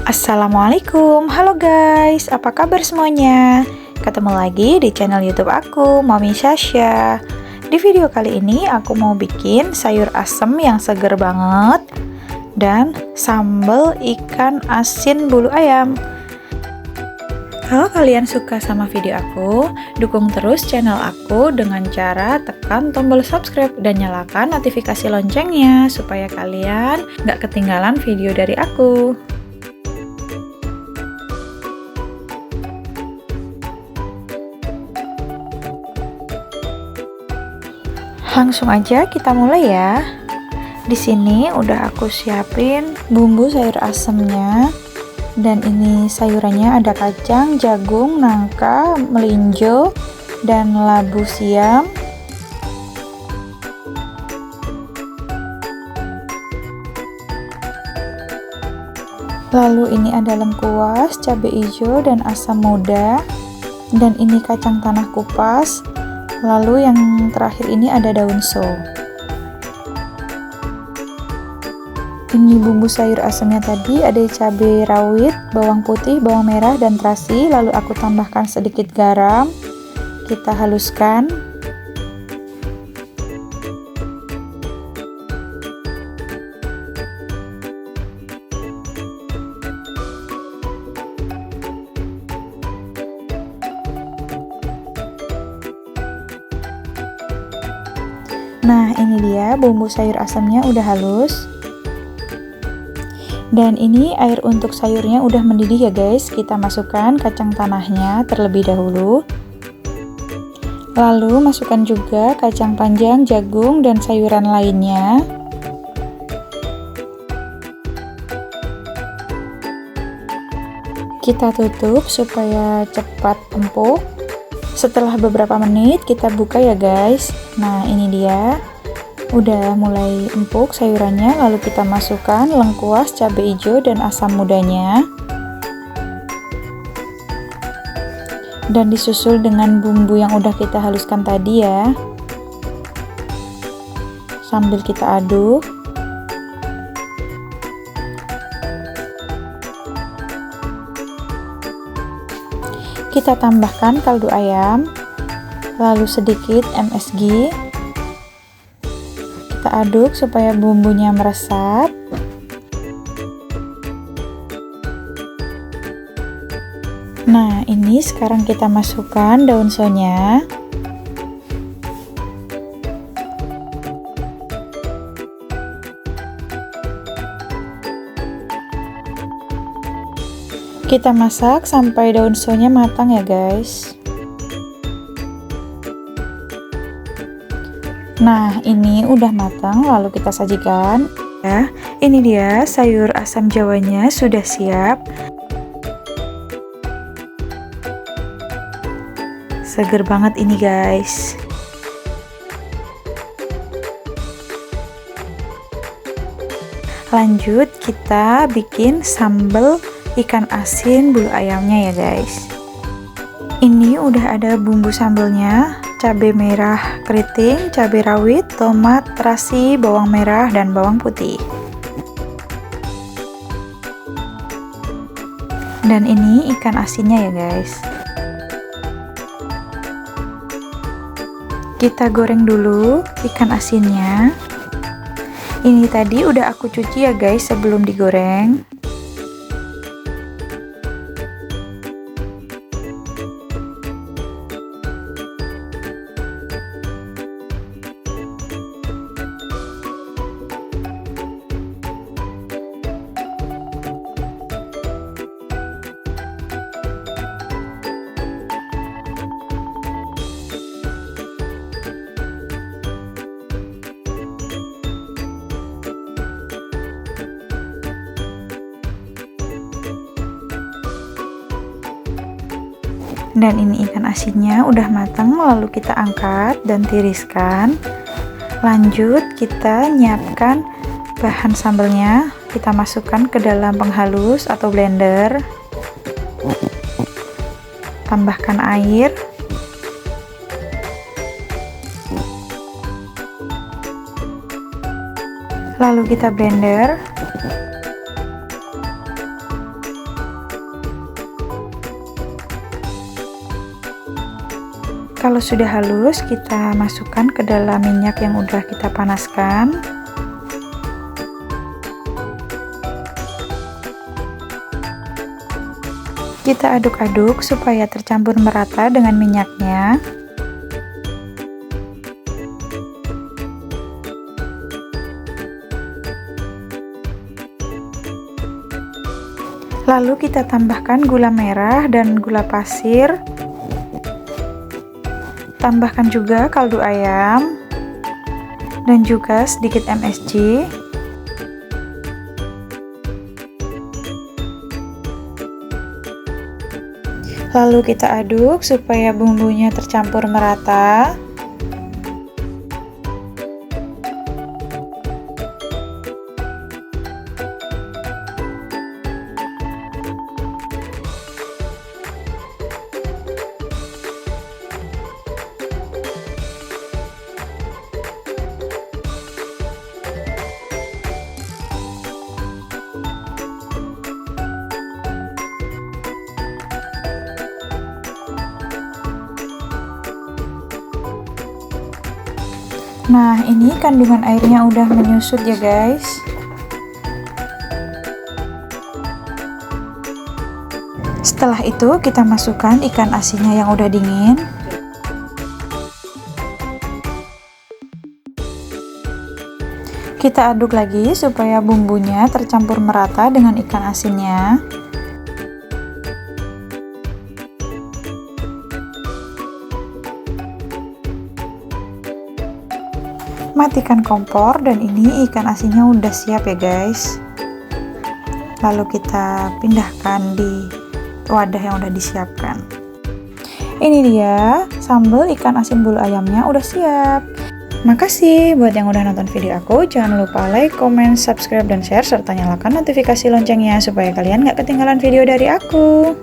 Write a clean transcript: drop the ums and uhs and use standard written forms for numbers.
Assalamualaikum, halo guys, apa kabar semuanya? Ketemu lagi di channel YouTube aku, Mami Sasha. Di video kali ini aku mau bikin sayur asem yang seger banget dan sambal ikan asin bulu ayam. Kalau kalian suka sama video aku, dukung terus channel aku dengan cara tekan tombol subscribe dan nyalakan notifikasi loncengnya supaya kalian nggak ketinggalan video dari aku. Langsung aja kita mulai ya. Di sini udah aku siapin bumbu sayur asemnya. Dan ini sayurannya ada kacang, jagung, nangka, melinjo, dan labu siam. Lalu ini ada lengkuas, cabai hijau, dan asam muda. Dan ini kacang tanah kupas. Lalu yang terakhir ini ada daun so. Ini bumbu sayur asemnya tadi, ada cabai rawit, bawang putih, bawang merah, dan terasi. Lalu aku tambahkan sedikit garam. Kita haluskan. Nah, ini dia bumbu sayur asamnya udah halus. Dan ini air untuk sayurnya udah mendidih ya guys. Kita masukkan kacang tanahnya terlebih dahulu. Lalu masukkan juga kacang panjang, jagung, dan sayuran lainnya. Kita tutup supaya cepat empuk. Setelah beberapa menit kita buka ya guys. Nah, ini dia udah mulai empuk sayurannya. Lalu kita masukkan lengkuas, cabai hijau, dan asam mudanya, dan disusul dengan bumbu yang udah kita haluskan tadi ya. Sambil kita aduk. Kita tambahkan kaldu ayam, lalu sedikit MSG. Kita aduk supaya bumbunya meresap. Nah, ini sekarang kita masukkan daun sonya. Kita masak sampai daun sonya matang ya guys. Nah, ini udah matang, lalu kita sajikan. Ya, ini dia sayur asam jawanya sudah siap. Seger banget ini guys. Lanjut kita bikin sambal ikan asin bulu ayamnya ya guys. Ini udah ada bumbu sambalnya, cabai merah keriting, cabai rawit, tomat, terasi, bawang merah, dan bawang putih. Dan ini ikan asinnya ya guys. Kita goreng dulu ikan asinnya. Ini tadi udah aku cuci ya guys sebelum digoreng. Dan ini ikan asinnya udah matang, lalu kita angkat dan tiriskan. Lanjut kita nyiapkan bahan sambalnya. Kita masukkan ke dalam penghalus atau blender. Tambahkan air. Lalu kita blender. Kalau sudah halus, kita masukkan ke dalam minyak yang udah kita panaskan. Kita aduk-aduk supaya tercampur merata dengan minyaknya. Lalu kita tambahkan gula merah dan gula pasir. Tambahkan juga kaldu ayam dan juga sedikit MSG. Lalu kita aduk supaya bumbunya tercampur merata. Nah, ini kandungan airnya udah menyusut ya guys. Setelah itu kita masukkan ikan asinnya yang udah dingin. Kita aduk lagi supaya bumbunya tercampur merata dengan ikan asinnya. Matikan kompor dan ini ikan asinnya udah siap ya guys. Lalu kita pindahkan di wadah yang udah disiapkan. Ini dia sambal ikan asin bulu ayamnya udah siap. Makasih buat yang udah nonton video aku. Jangan lupa like, comment, subscribe, dan share serta nyalakan notifikasi loncengnya supaya kalian gak ketinggalan video dari aku.